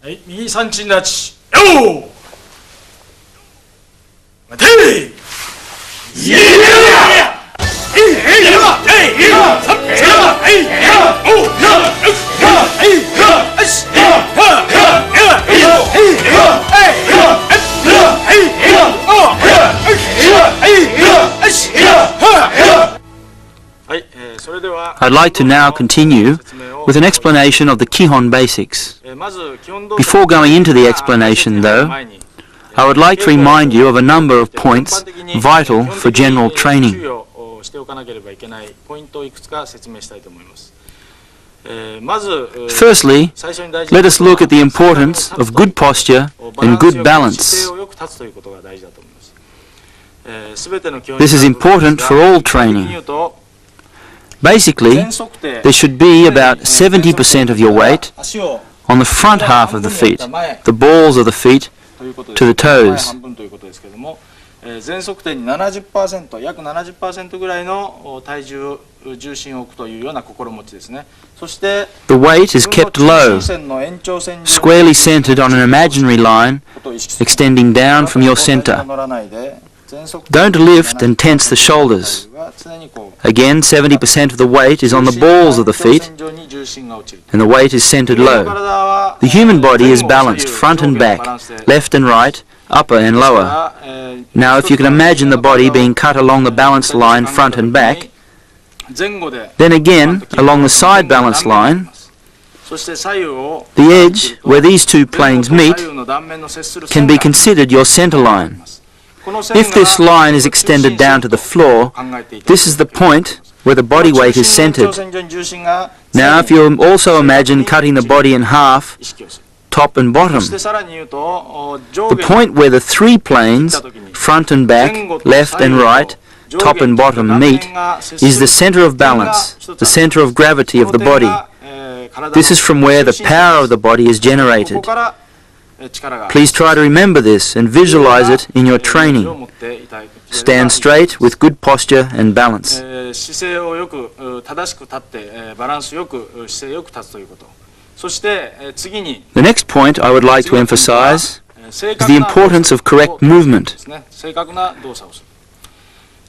はい、右三鎮立ち。よー。待て。イエーイ。I'd like to now continue with an explanation of the Kihon basics. Before going into the explanation, though, I would like to remind you of a number of points vital for general training. Firstly, let us look at the importance of good posture and good balance. This is important for all training. Basically, there should be about 70% of your weight on the front half of the feet, the balls of the feet to the toes. The weight is kept low, squarely centered on an imaginary line extending down from your center. Don't lift and tense the shoulders. Again, 70% of the weight is on the balls of the feet, and the weight is centered low. The human body is balanced front and back, left and right, upper and lower. Now, if you can imagine the body being cut along the balanced line front and back, then again, along the side balanced line, the edge where these two planes meet can be considered your center line. If this line is extended down to the floor, this is the point where the body weight is centered. Now, if you also imagine cutting the body in half, top and bottom, the point where the three planes, front and back, left and right, top and bottom meet, is the center of balance, the center of gravity of the body. This is from where the power of the body is generated. Please try to remember this and visualize it in your training. Stand straight with good posture and balance. The next point I would like to emphasize is the importance of correct movement.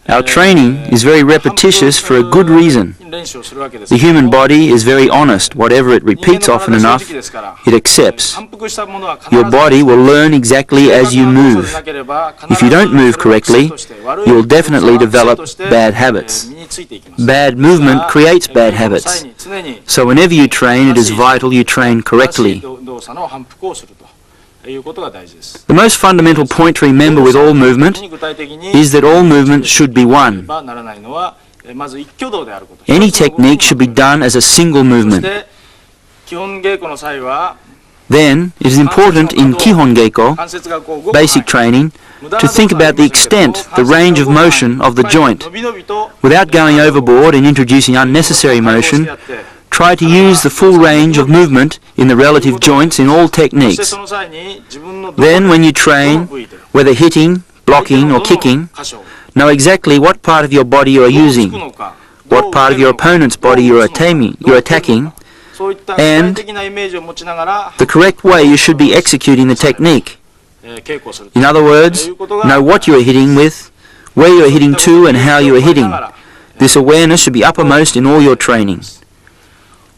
Our training is very repetitious for a good reason. The human body is very honest. Whatever it repeats often enough, it accepts. Your body will learn exactly as you move. If you don't move correctly, you will definitely develop bad habits. Bad movement creates bad habits. So whenever you train, it is vital you train correctly. The most fundamental point to remember with all movement is that all movement should be one. Any technique should be done as a single movement. Then, it is important in Kihon Geiko, basic training, to think about the extent, the range of motion of the joint. Without going overboard and introducing unnecessary motion, try to use the full range of movement in the relative joints in all techniques. Then, when you train, whether hitting, blocking or kicking, know exactly what part of your body you are using, what part of your opponent's body you are attacking, and the correct way you should be executing the technique. In other words, know what you are hitting with, where you are hitting to and how you are hitting. This awareness should be uppermost in all your training.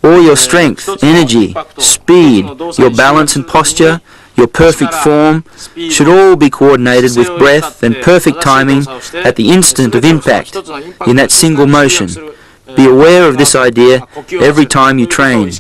All your strength, energy, speed, your balance and posture, your perfect form should all be coordinated with breath and perfect timing at the instant of impact in that single motion. Be aware of this idea every time you train.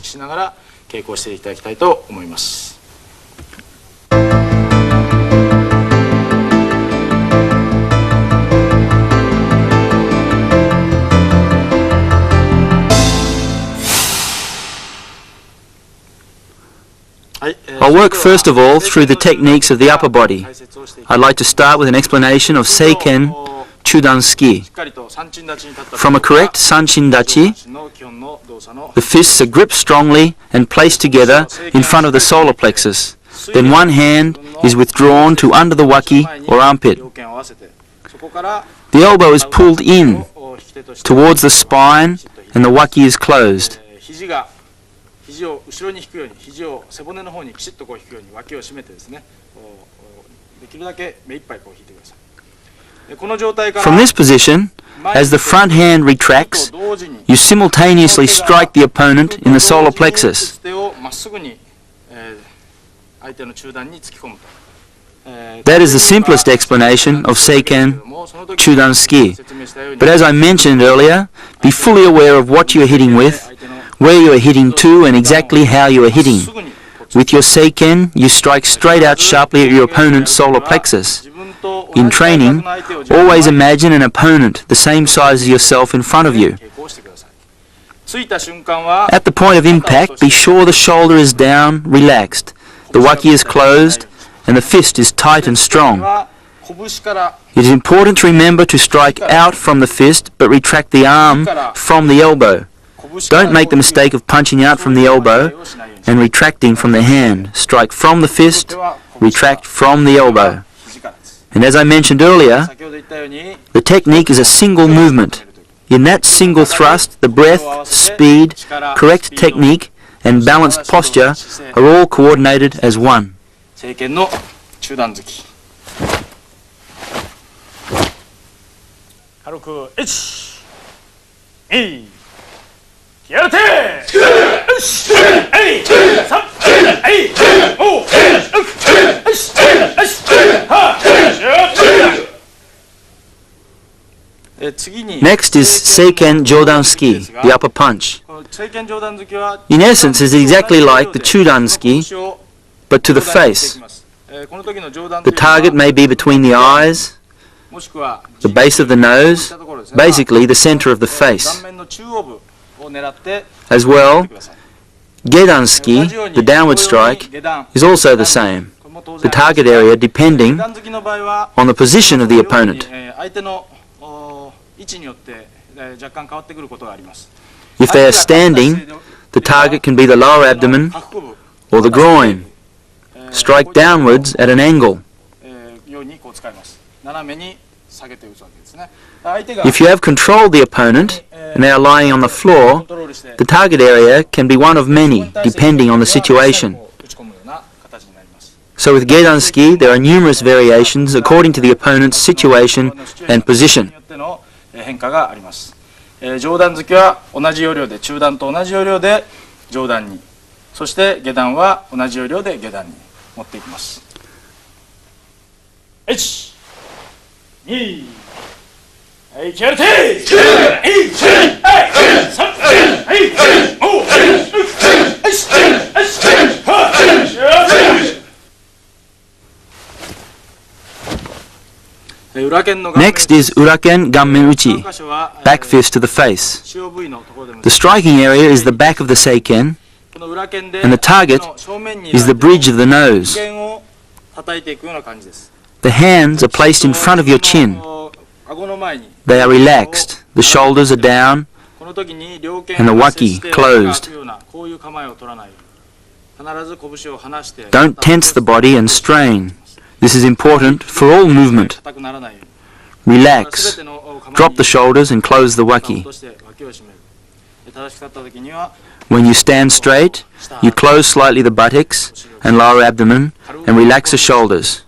I'll work first of all through the techniques of the upper body. I'd like to start with an explanation of Seiken Chudan-ski. From a correct Sanshin-dachi, the fists are gripped strongly and placed together in front of the solar plexus. Then one hand is withdrawn to under the waki or armpit. The elbow is pulled in towards the spine and the waki is closed. 肘を後ろに引くように、肘を背骨の方にきちっとこう引くように脇を締めてですね、できるだけ目いっぱいこう引いてください。この状態から From this position, as the front hand retracts, you simultaneously strike the opponent in the solar plexus. 手をまっすぐに、相手の中段に突き込むと。That is the simplest explanation of Seiken Chudan Ski. But as I mentioned earlier, be fully aware of what you are hitting with, where you are hitting to, and exactly how you are hitting. With your Seiken, you strike straight out sharply at your opponent's solar plexus. In training, always imagine an opponent the same size as yourself in front of you. At the point of impact, be sure the shoulder is down, relaxed, the waki is closed, and the fist is tight and strong. It is important to remember to strike out from the fist, but retract the arm from the elbow. Don't make the mistake of punching out from the elbow and retracting from the hand. Strike from the fist, retract from the elbow. And as I mentioned earlier, the technique is a single movement. In that single thrust, the breath, speed, correct technique, and balanced posture are all coordinated as one. 正拳の中段突き。軽く1、2、やってNext is Seiken Jodan Ski, the upper punch. In essence, it is exactly like the Chudan Ski, but to the face. The target may be between the eyes, the base of the nose, basically the center of the face. As well, Gedan Ski, the downward strike, is also the same. The target area depending on the position of the opponent. If they are standing, the target can be the lower abdomen or the groin. Strike downwards at an angle. If you have controlled the opponent and they are lying on the floor, the target area can be one of many, depending on the situation. So with Gedan Ski, there are numerous variations according to the opponent's situation and position. 上段突きは同じ要領で、中段と同じ要領で上段に、そして下段は同じ要領で下段に持っていきます。1、2、はい、キャルテー、3、Next is Uraken Gamme Uchi, back fist to the face. The striking area is the back of the Seiken, and the target is the bridge of the nose. The hands are placed in front of your chin. They are relaxed, the shoulders are down, and the waki closed. Don't tense the body and strain. This is important for all movement. Relax, drop the shoulders and close the waki. When you stand straight, you close slightly the buttocks and lower abdomen and relax the shoulders.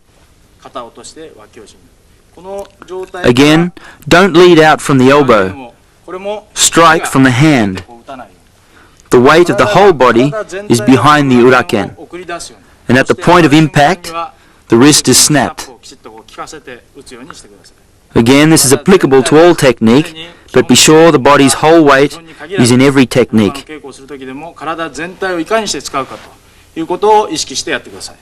Again, don't lead out from the elbow. Strike from the hand. The weight of the whole body is behind the uraken, and at the point of impact, the wrist is snapped. Again, this is applicable to all technique, but be sure the body's whole weight is in every technique. 体全体をいかにして使うかということを意識してやってください。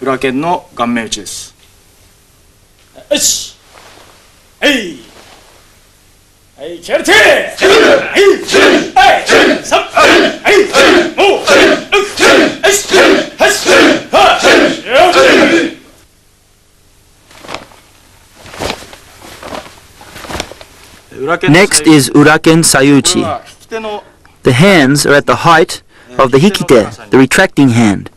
裏剣の顔面打ちです。1、はい、はい、キャルテー、はい、はい、3、はい、5、Next is Uraken Sayuchi. The hands are at the height of the hikite, the retracting hand,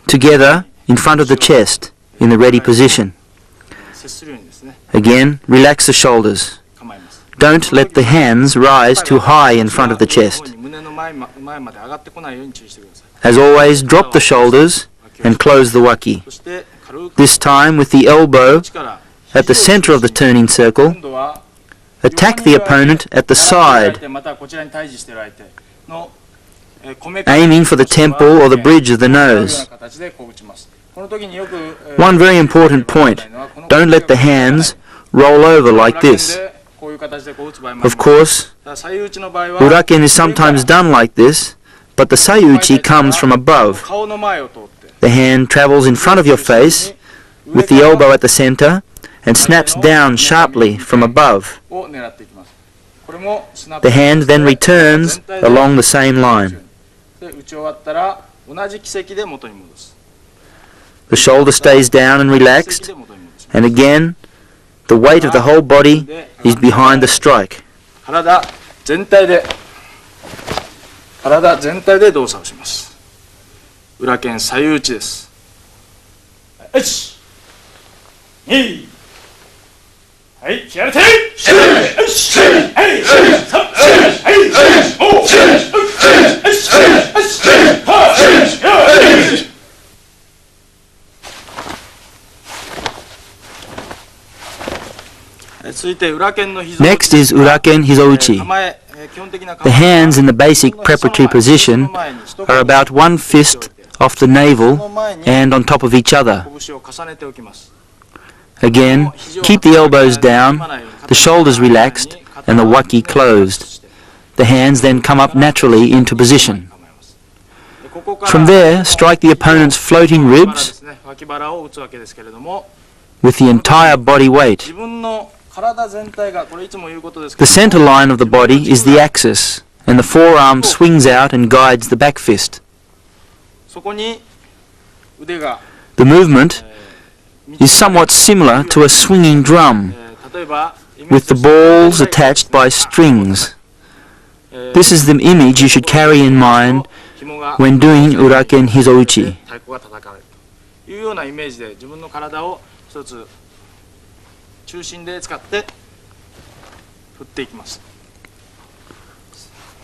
together in front of the chest in the ready position. Again, relax the shoulders. Don't let the hands rise too high in front of the chest. As always, drop the shoulders and close the waki. This time with the elbow at the center of the turning circle. Attack the opponent at the side, aiming for the temple or the bridge of the nose. One very important point, don't let the hands roll over like this. Of course, uraken is sometimes done like this, but the sayuchi comes from above. The hand travels in front of your face with the elbow at the center and snaps down sharply from above. The hand then returns along the same line. The shoulder stays down and relaxed, and again, the weight of the whole body is behind the strike. 体全体で動作をします。裏剣左右打ちです。1、2、はい、気合入れて、はい、3、はい、Next is uraken hizouchi. The hands in the basic preparatory position are about one fist off the navel and on top of each other. Again, keep the elbows down, the shoulders relaxed, and the waki closed. The hands then come up naturally into position. From there, strike the opponent's floating ribs with the entire body weight. The center line of the body is the axis, and the forearm swings out and guides the back fist. The movement is somewhat similar to a swinging drum, with the balls attached by strings. This is the image you should carry in mind when doing uraken hizouchi.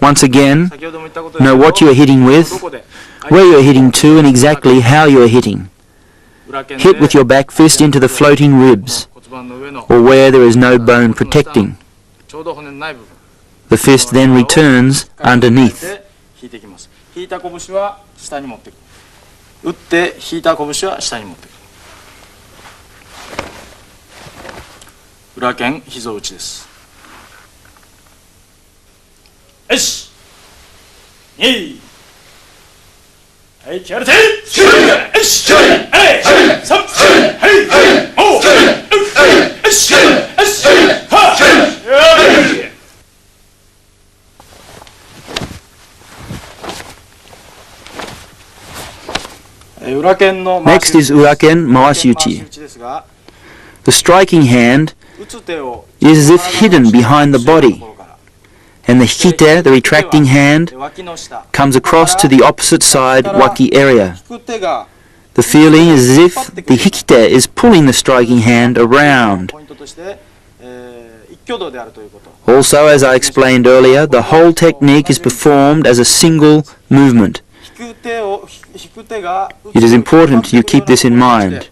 Once again, know what you are hitting with, where you are hitting to, and exactly how you are hitting. Hit with your back fist into the floating ribs, or where there is no bone protecting. The fist then returns underneath. Uraken hizouchi desu. 1、2、はい、気合入れて、1、はい、3、はい、5、Next is uraken mawashiuchi. The striking hand is as if hidden behind the body, and the hikite, the retracting hand, comes across to the opposite side waki area. The feeling is as if the hikite is pulling the striking hand around. Also, as I explained earlier, the whole technique is performed as a single movement. It is important you keep this in mind.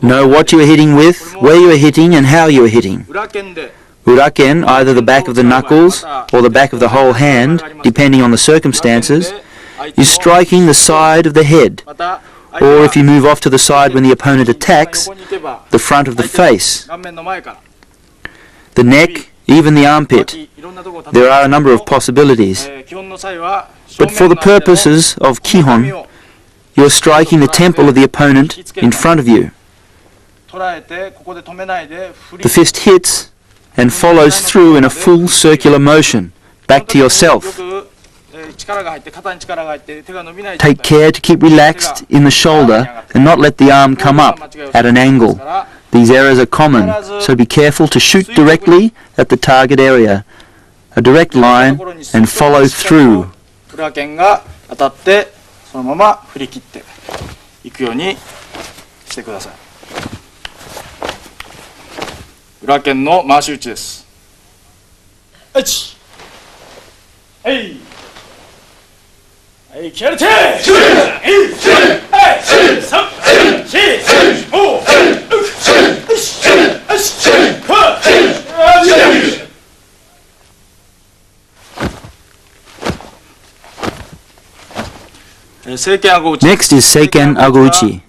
Know what you are hitting with, where you are hitting, and how you are hitting. Uraken, either the back of the knuckles or the back of the whole hand, depending on the circumstances, is striking the side of the head, or if you move off to the side when the opponent attacks, the front of the face, the neck, even the armpit. There are a number of possibilities. But for the purposes of Kihon, you are striking the temple of the opponent in front of you. The fist hits and follows through in a full circular motion, back to yourself. Take care to keep relaxed in the shoulder and not let the arm come up at an angle. These errors are common, so be careful to shoot directly at the target area, a direct line, and follow through. 裏剣が当たってそのまま振り切っていくくようにしてください。裏剣の回し打ちです。1、はい、はい、気合入れて、はい、3、4、5、Next is Seiken Agouchi.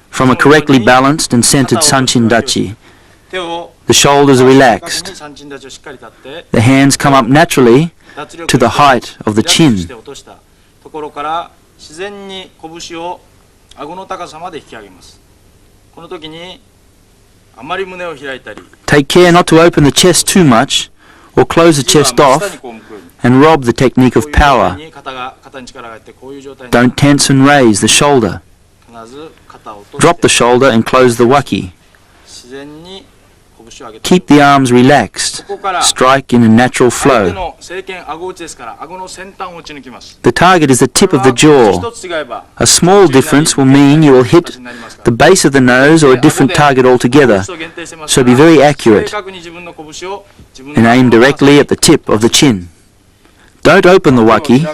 From a correctly balanced and centered Sanchin Dachi, the shoulders are relaxed. The hands come up naturally to the height of the chin. Take care not to open the chest too much or close the chest off and rob the technique of power. Don't tense and raise the shoulder. Drop the shoulder and close the waki. Keep the arms relaxed. Strike in a natural flow. The target is the tip of the jaw. A small difference will mean you will hit the base of the nose or a different target altogether, so be very accurate and aim directly at the tip of the chin. Don't open the waki.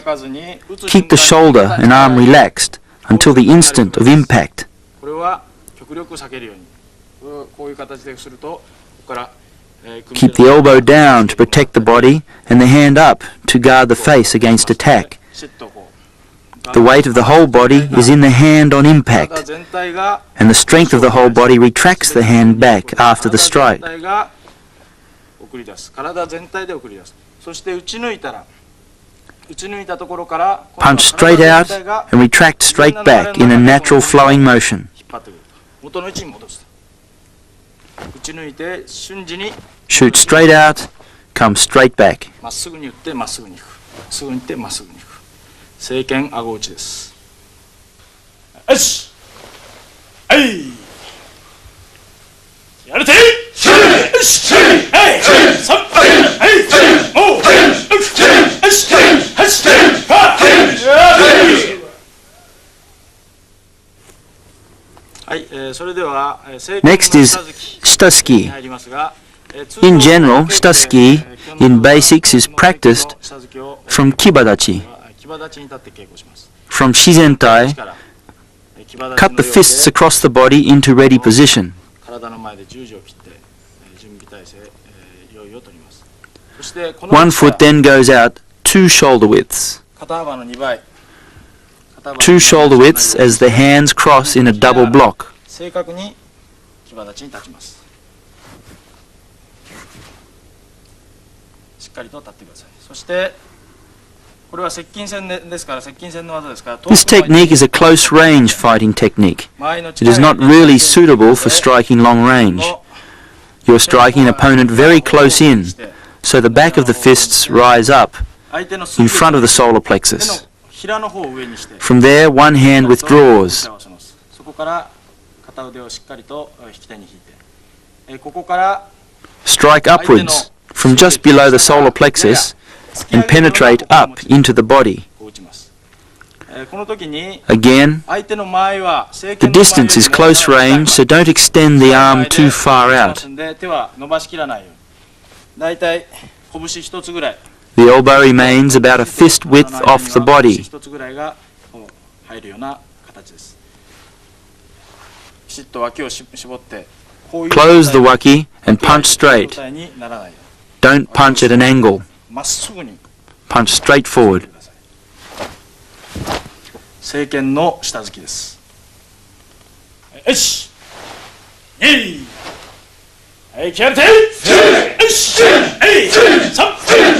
Keep the shoulder and arm relaxed until the instant of impact. Keep the elbow down to protect the body and the hand up to guard the face against attack. The weight of the whole body is in the hand on impact, and the strength of the whole body retracts the hand back after the strike. Punch straight out and retract straight back in a natural flowing motion. Shoot straight out, come straight back. 正拳顎打ちです。よし、はい、やれて、よし、はい、3、はい、5、6、7、8、それでは Next is shita ski. In general, shita ski in basics is practiced from kibadachi. From shizentai, cut the fists across the body into ready position. One foot then goes out 2 shoulder widths. 2 shoulder widths as the hands cross in a double block. This technique is a close-range fighting technique. It is not really suitable for striking long range. You are striking an opponent very close in, so the back of the fists rise up in front of the solar plexus. From there, one hand withdraws. Strike upwards from just below the solar plexus and penetrate up into the body. Again, the distance is close range, so don't extend the arm too far out. The elbow remains about a fist width off the body. Close the waki and punch straight. Don't punch at an angle. Punch straight forward. 正拳の下突きです。よし、2、はい、気合入れて、よし、はい、3、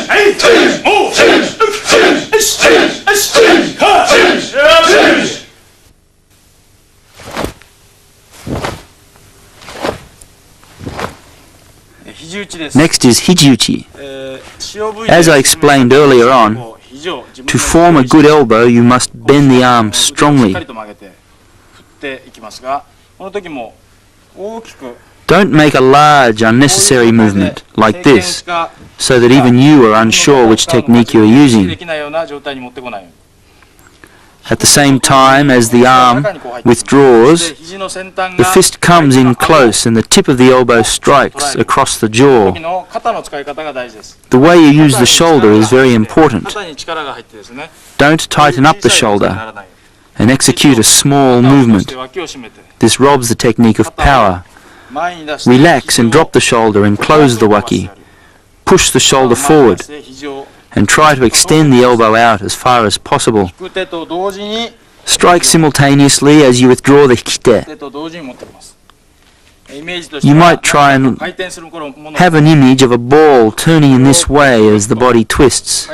はい、5、6、よし、Next is hijiuchi. As I explained earlier on, to form a good elbow, you must bend the arm strongly. Don't make a large, unnecessary movement like this, so that even you are unsure which technique you are using. At the same time as the arm withdraws, the fist comes in close and the tip of the elbow strikes across the jaw. The way you use the shoulder is very important. Don't tighten up the shoulder and execute a small movement. This robs the technique of power. Relax and drop the shoulder and close the waki. Push the shoulder forward and try to extend the elbow out as far as possible. Strike simultaneously as you withdraw the hikite. You might try and have an image of a ball turning in this way as the body twists.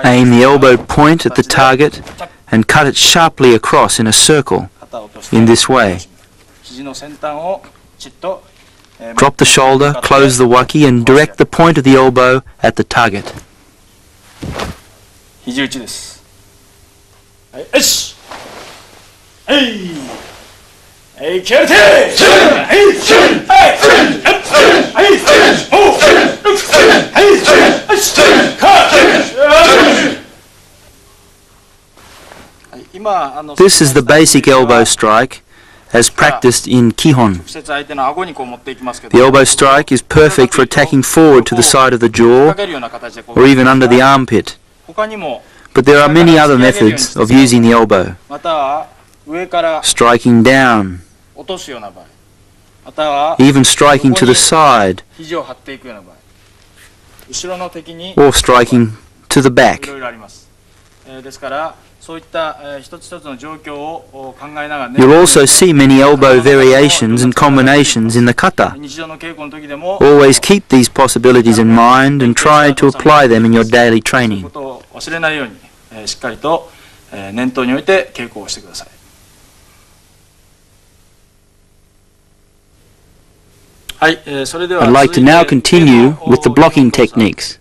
Aim the elbow point at the target and cut it sharply across in a circle in this way. Drop the shoulder, close the waki and direct the point of the elbow at the target. This is the basic elbow strike as practiced in Kihon. The elbow strike is perfect for attacking forward to the side of the jaw or even under the armpit. But there are many other methods of using the elbow. Striking down, even striking to the side, or striking to the back. You'll also see many elbow variations and combinations in the kata. Always keep these possibilities in mind and try to apply them in your daily training. I'd like to now continue with the blocking techniques.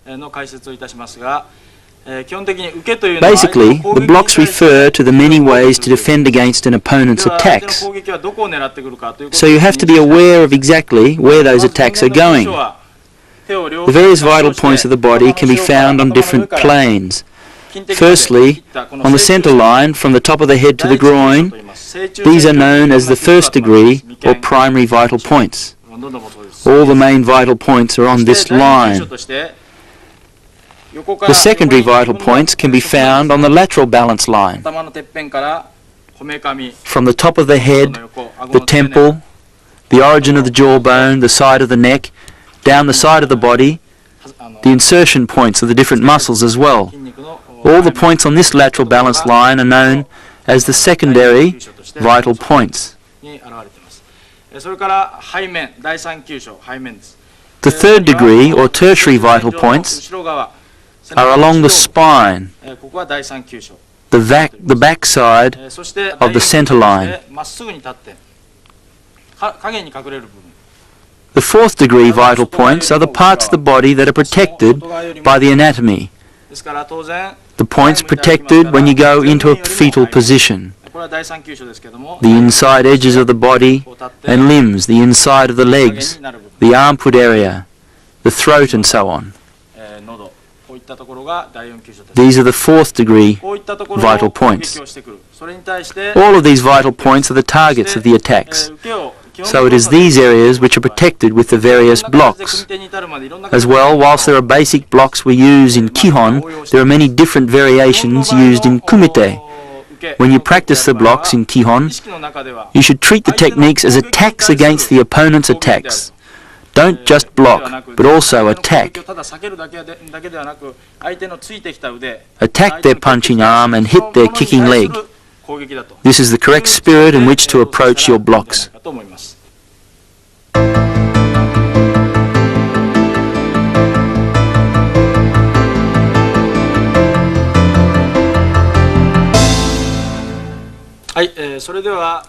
Basically, the blocks refer to the many ways to defend against an opponent's attacks. So you have to be aware of exactly where those attacks are going. The various vital points of the body can be found on different planes. Firstly, on the center line, from the top of the head to the groin, these are known as the first degree or primary vital points. All the main vital points are on this line. The secondary vital points can be found on the lateral balance line. From the top of the head, the temple, the origin of the jawbone, the side of the neck, down the side of the body, the insertion points of the different muscles as well. All the points on this lateral balance line are known as the secondary vital points. The third degree or tertiary vital points are along the spine, the back side of the center line. The fourth degree vital points are the parts of the body that are protected by the anatomy. The points protected when you go into a fetal position. The inside edges of the body and limbs, the inside of the legs, the armpit area, the throat and so on. These are the fourth degree vital points. All of these vital points are the targets of the attacks. So it is these areas which are protected with the various blocks. As well, whilst there are basic blocks we use in Kihon, there are many different variations used in Kumite. When you practice the blocks in Kihon, you should treat the techniques as attacks against the opponent's attacks. Don't just block, but also attack. Attack their punching arm and hit their kicking leg. This is the correct spirit in which to approach your blocks.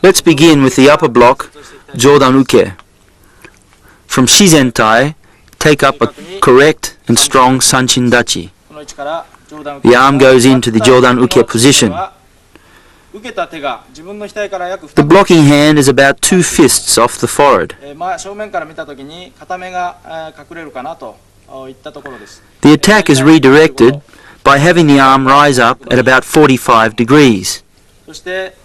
Let's begin with the upper block, Jodan Uke. From Shizentai, take up a correct and strong Sanchin Dachi. The arm goes into the Jodan Uke position. The blocking hand is about 2 fists off the forehead. The attack is redirected by having the arm rise up at about 45 degrees. It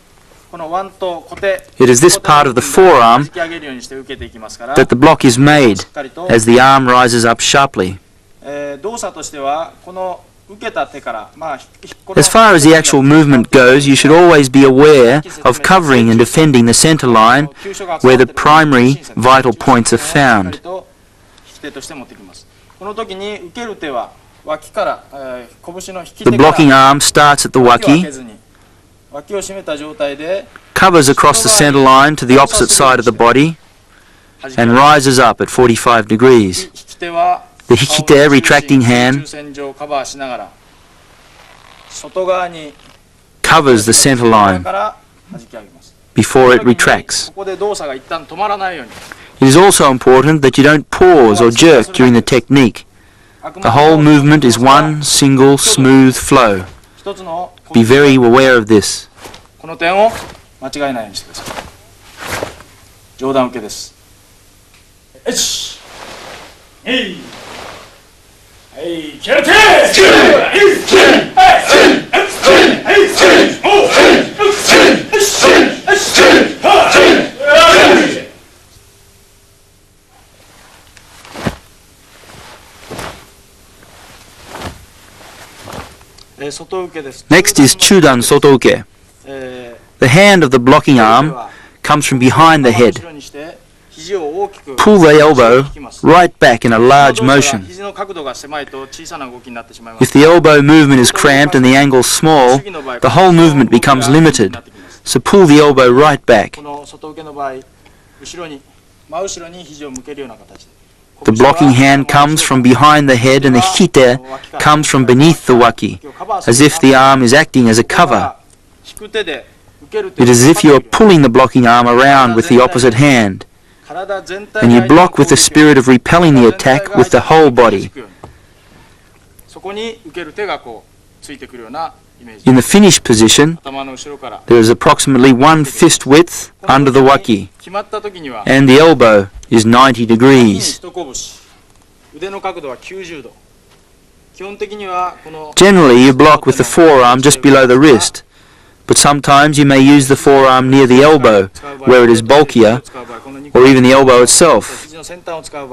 is this part of the forearm that the block is made as the arm rises up sharply. As far as the actual movement goes, you should always be aware of covering and defending the center line where the primary vital points are found. The blocking arm starts at the waki, covers across the center line to the opposite side of the body, and rises up at 45 degrees. The hikite, retracting hand, covers the center line before it retracts. It is also important that you don't pause or jerk during the technique. The whole movement is one single smooth flow. Be very aware of this. Next is chudan sotouke. The hand of the blocking arm comes from behind the head. Pull the elbow right back in a large motion. If the elbow movement is cramped and the angle small, the whole movement becomes limited. So pull the elbow right back. The blocking hand comes from behind the head and the hikite comes from beneath the waki, as if the arm is acting as a cover. It is as if you are pulling the blocking arm around with the opposite hand, and you block with the spirit of repelling the attack with the whole body. In the finished position, there is approximately 1 fist width under the waki, and the elbow is 90 degrees. Generally, you block with the forearm just below the wrist, but sometimes you may use the forearm near the elbow, where it is bulkier, or even the elbow itself.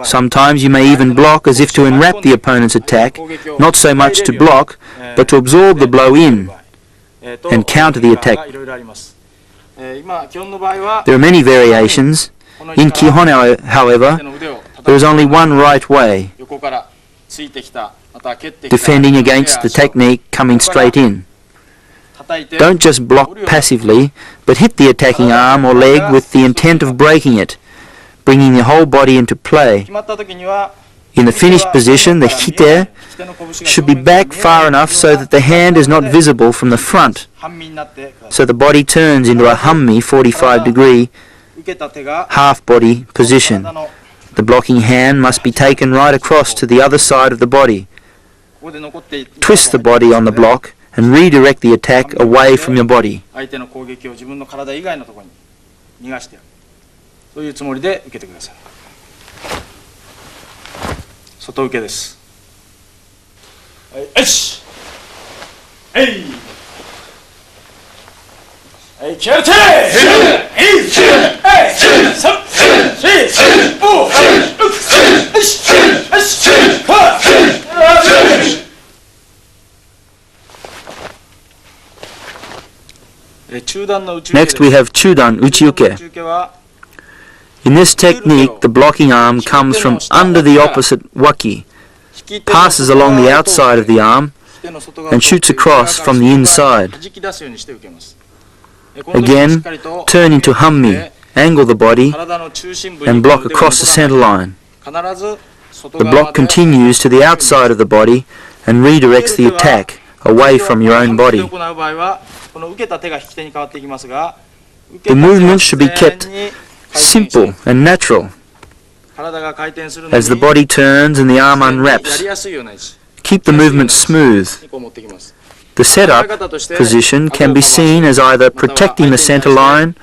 Sometimes you may even block as if to enwrap the opponent's attack, not so much to block, but to absorb the blow in and counter the attack. There are many variations. In Kihon, however, there is only one right way, defending against the technique coming straight in. Don't just block passively, but hit the attacking arm or leg with the intent of breaking it, bringing the whole body into play. In the finished position, the hite should be back far enough so that the hand is not visible from the front, so the body turns into a hammi 45-degree half-body position. The blocking hand must be taken right across to the other side of the body. Twist the body on the block and redirect the attack away from your body. そういうつもりで受けてください。外受けです。はい、よし。はい。はい、気合い入れて。はい、はい、3、4、5、6、よし、よし、Next we have chudan uchiuke. In this technique, the blocking arm comes from under the opposite waki, passes along the outside of the arm, and shoots across from the inside. Again, turn into hammi, angle the body, and block across the center line. The block continues to the outside of the body and redirects the attack away from your own body. The movement should be kept simple and natural as the body turns and the arm unwraps. Keep the movement smooth. The setup position can be seen as either protecting the center line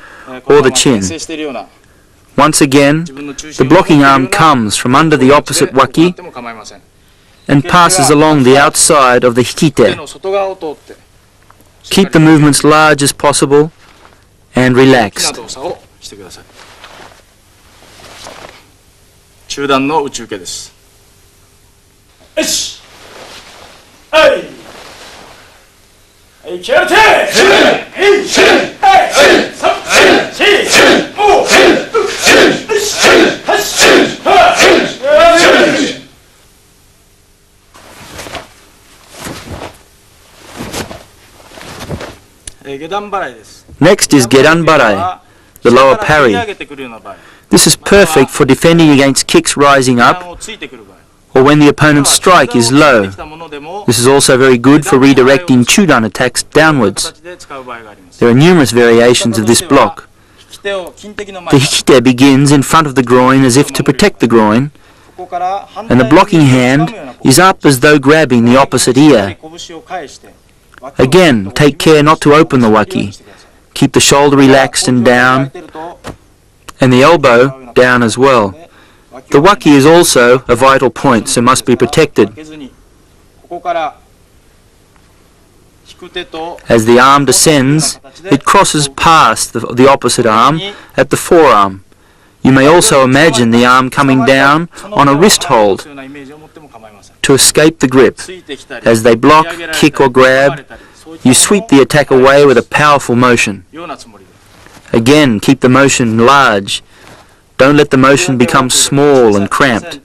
or the chin. Once again, the blocking arm comes from under the opposite waki and passes along the outside of the 手 hikite. の外側を通って Keep the movements large as possible and 大きな relaxed. 動作をしてください。中段の内受けです。よし、はい、はい、気合い入れて、はい、はい、3、4、5、6、7、8、下段払いです。 Next is gedan barai, the lower parry. This is perfect for defending against kicks rising up or when the opponent's strike is low. This is also very good for redirecting chudan attacks downwards. There are numerous variations of this block. The hikite begins in front of the groin as if to protect the groin, and the blocking hand is up as though grabbing the opposite ear. Again, take care not to open the waki. Keep the shoulder relaxed and down, and the elbow down as well. The waki is also a vital point, so must be protected. As the arm descends, it crosses past the opposite arm at the forearm. You may also imagine the arm coming down on a wrist hold to escape the grip. As they block, kick or grab, you sweep the attack away with a powerful motion. Again, keep the motion large. Don't let the motion become small and cramped.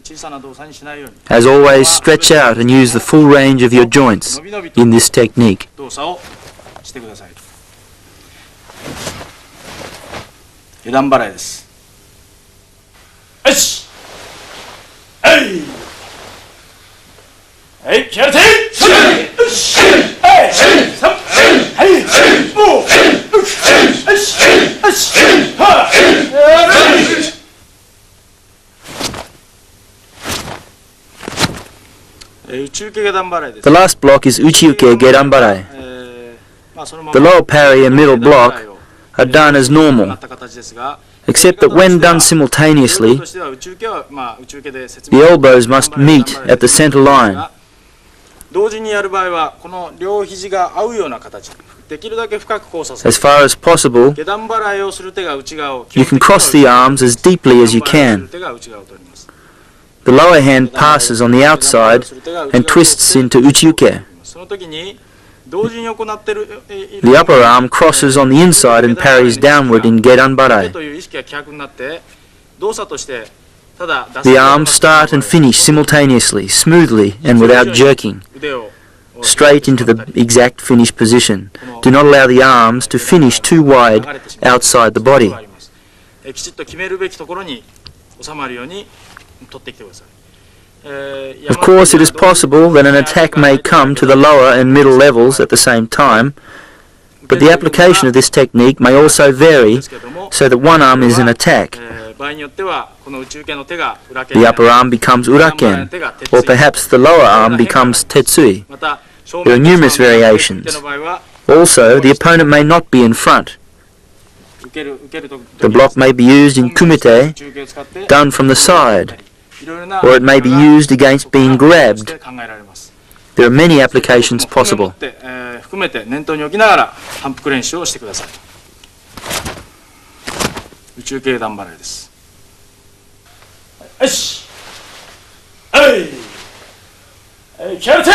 As always, stretch out and use the full range of your joints in this technique. 下段払いです。よし、はい、はい、気合い入れて、よし、はい、3、はい、5、6、よし、よし、はい。The last block is uchiuke gedan barai. The lower parry and middle block are done as normal, except that when done simultaneously, the elbows must meet at the center line. As far as possible, you can cross the arms as deeply as you can. The lower hand passes on the outside and twists into uchiuke. The upper arm crosses on the inside and parries downward in gedan barai. The arms start and finish simultaneously, smoothly and without jerking, straight into the exact finish position. Do not allow the arms to finish too wide outside the body. Of course, it is possible that an attack may come to the lower and middle levels at the same time, but the application of this technique may also vary so that one arm is an attack. The upper arm becomes uraken, or perhaps the lower arm becomes tetsui. There are numerous variations. Also, the opponent may not be in front. The block may be used in kumite, done from the side, or it may be used against being grabbed. There are many applications possible. 含めて念頭に置きながら反復練習をしてください。宇宙系段払いです。よし、はい、はい、気合い入れて、